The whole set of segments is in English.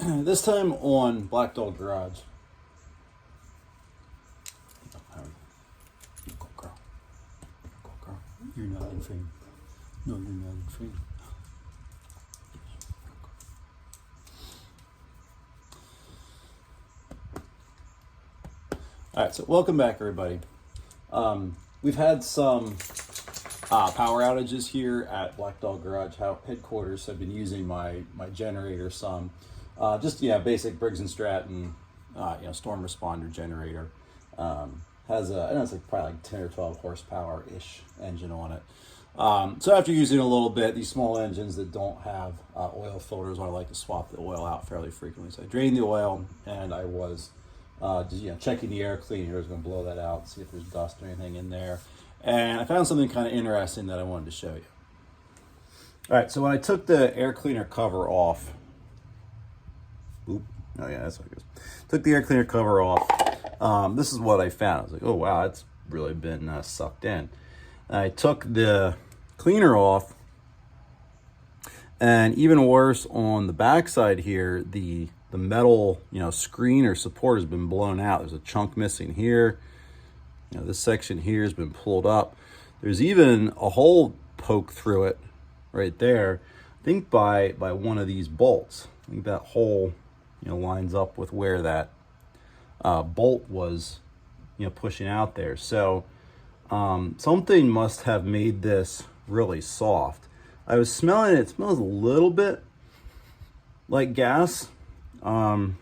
This time on Black Dog Garage. Go girl. Go girl. You're not in frame. No, you're not in frame. Alright, so welcome back everybody. We've had some power outages here at Black Dog Garage headquarters. So I've been using my generator some. Basic Briggs and Stratton, storm responder generator. Has I know it's probably 10 or 12 horsepower-ish engine on it. So after using a little bit, these small engines that don't have oil filters, I like to swap the oil out fairly frequently. So I drained the oil, and I was checking the air cleaner. I was going to blow that out, see if there's dust or anything in there. And I found something kind of interesting that I wanted to show you. All right, so when I took the air cleaner cover off, that's what it goes. Took the air cleaner cover off. This is what I found. I was like, oh wow, it's really been sucked in. And I took the cleaner off, and even worse, on the backside here, the metal screen or support has been blown out. There's a chunk missing here. This section here has been pulled up. There's even a hole poked through it right there. I think by one of these bolts. I think that hole lines up with where that bolt was pushing out there. So something must have made this really soft. I was smelling it. It smells a little bit like gas. It was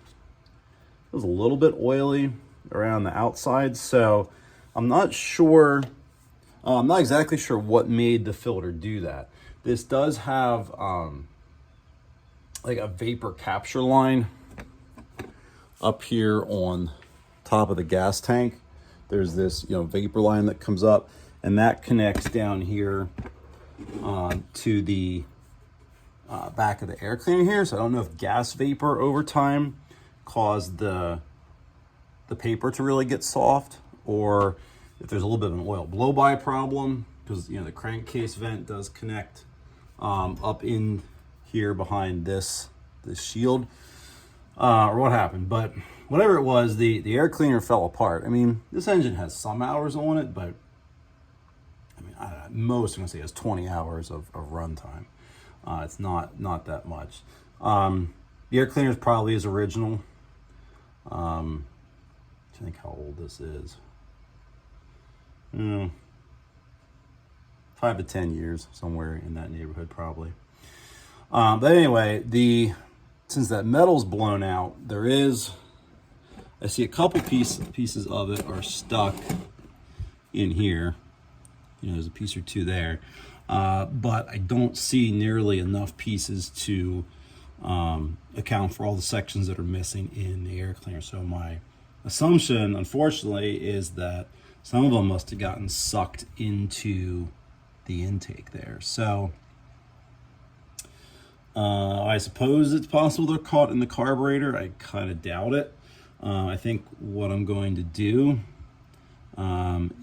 a little bit oily around the outside, so I'm not sure. I'm not exactly sure what made the filter do that. This does have like a vapor capture line up here on top of the gas tank. There's this vapor line that comes up, and that connects down here to the back of the air cleaner here. So I don't know if gas vapor over time caused the paper to really get soft, or if there's a little bit of an oil blow-by problem, because the crankcase vent does connect up in here behind this shield, or what happened. But whatever it was, the air cleaner fell apart. I mean, this engine has some hours on it, but I mean, most I'm gonna say has 20 hours of runtime. It's not that much. The air cleaner probably is original. I think how old this is. 5 to 10 years, somewhere in that neighborhood probably. But anyway, since that metal's blown out, I see a couple pieces of it are stuck in here. There's a piece or two there. But I don't see nearly enough pieces to account for all the sections that are missing in the air cleaner. So my assumption, unfortunately, is that some of them must have gotten sucked into the intake there. So I suppose it's possible they're caught in the carburetor. I kind of doubt it. I think what I'm going to do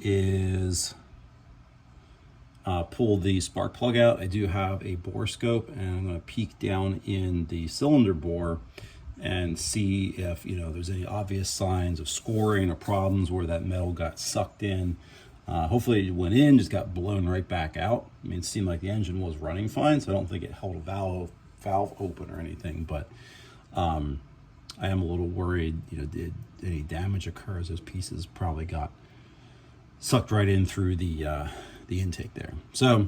is pull the spark plug out. I do have a bore scope, and I'm going to peek down in the cylinder bore and see if there's any obvious signs of scoring or problems where that metal got sucked in. Hopefully it went in, just got blown right back out. I mean, it seemed like the engine was running fine, so I don't think it held a valve open or anything, but I am a little worried, did any damage occur, as those pieces probably got sucked right in through the intake there. So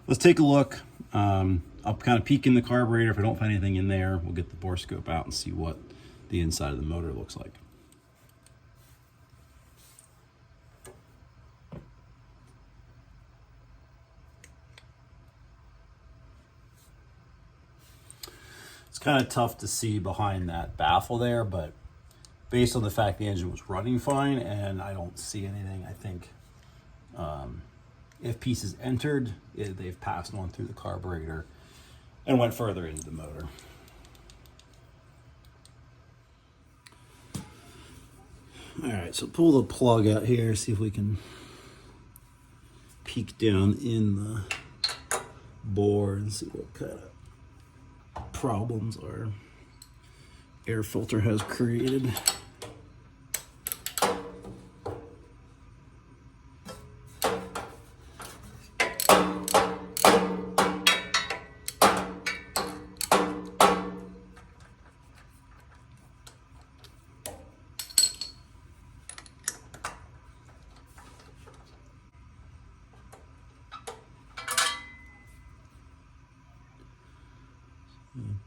let's take a look. I'll kind of peek in the carburetor. If I don't find anything in there, we'll get the bore scope out and see what the inside of the motor looks like. It's kind of tough to see behind that baffle there, but based on the fact the engine was running fine and I don't see anything, I think if pieces entered, they've passed on through the carburetor and went further into the motor. All right, so pull the plug out here, see if we can peek down in the bore and see what kind of problems are air filter has created.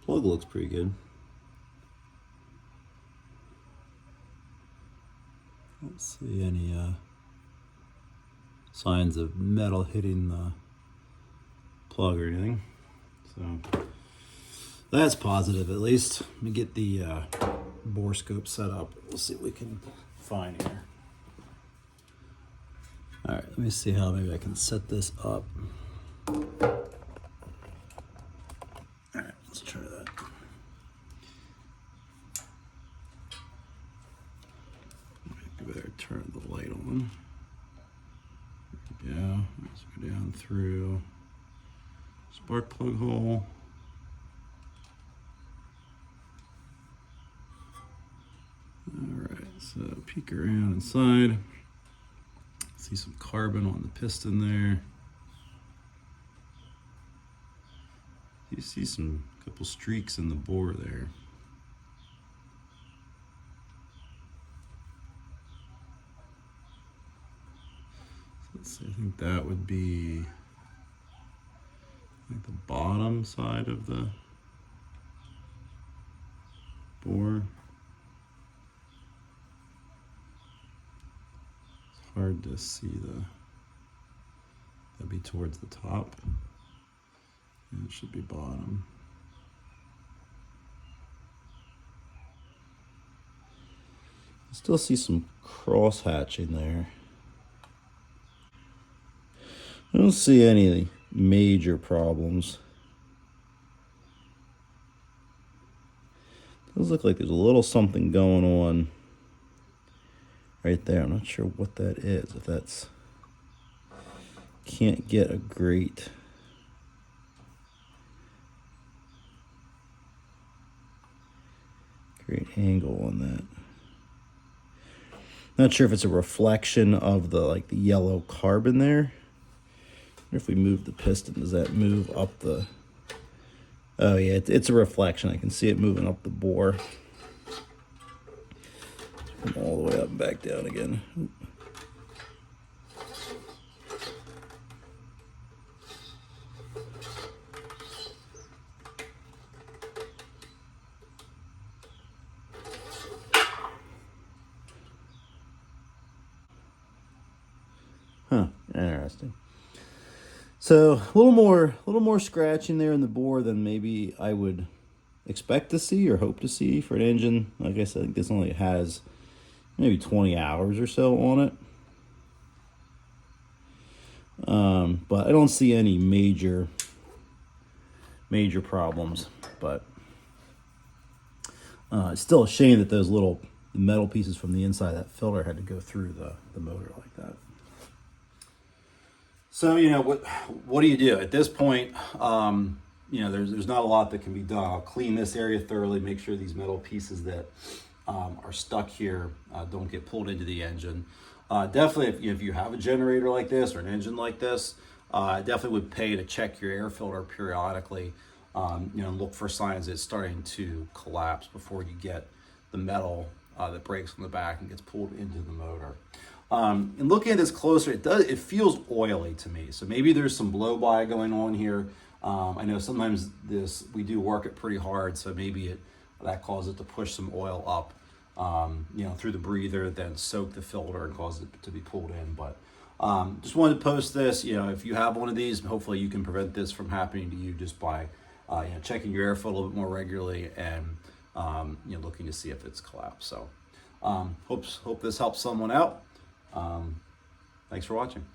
Plug looks pretty good. Don't see any signs of metal hitting the plug or anything. So that's positive at least. Let me get the bore scope set up. We'll see what we can find here. All right, let me see how maybe I can set this up. All right, let's try that. Maybe better turn the light on. There we go. Let's go down through spark plug hole. All right, so peek around inside. See some carbon on the piston there. You see some couple streaks in the bore there. So let's see, I think that would be like the bottom side of the bore. It's hard to see that'd be towards the top. And it should be bottom. I still see some cross hatching there. I don't see any major problems. Does look like there's a little something going on right there. I'm not sure what that is. If that's, can't get a great angle on that. Not sure if it's a reflection of the yellow carbon there. If we move the piston, does that move up the? Oh yeah, it's a reflection. I can see it moving up the bore. Come all the way up and back down again. Huh, interesting. So a little more scratching there in the bore than maybe I would expect to see or hope to see for an engine. Like I said, I think this only has maybe 20 hours or so on it. But I don't see any major problems. But it's still a shame that those little metal pieces from the inside of that filter had to go through the motor like that. So, what do you do at this point? There's not a lot that can be done. I'll clean this area thoroughly, make sure these metal pieces that are stuck here don't get pulled into the engine. Definitely, if you have a generator like this or an engine like this, definitely would pay to check your air filter periodically. Look for signs that it's starting to collapse before you get the metal that breaks on the back and gets pulled into the motor. And looking at this closer, it feels oily to me. So maybe there's some blow by going on here. I know sometimes we do work it pretty hard, so maybe that causes it to push some oil up, through the breather, then soak the filter and cause it to be pulled in. But just wanted to post this. If you have one of these, hopefully you can prevent this from happening to you just by checking your air filter a little bit more regularly and looking to see if it's collapsed. So hope this helps someone out. Thanks for watching.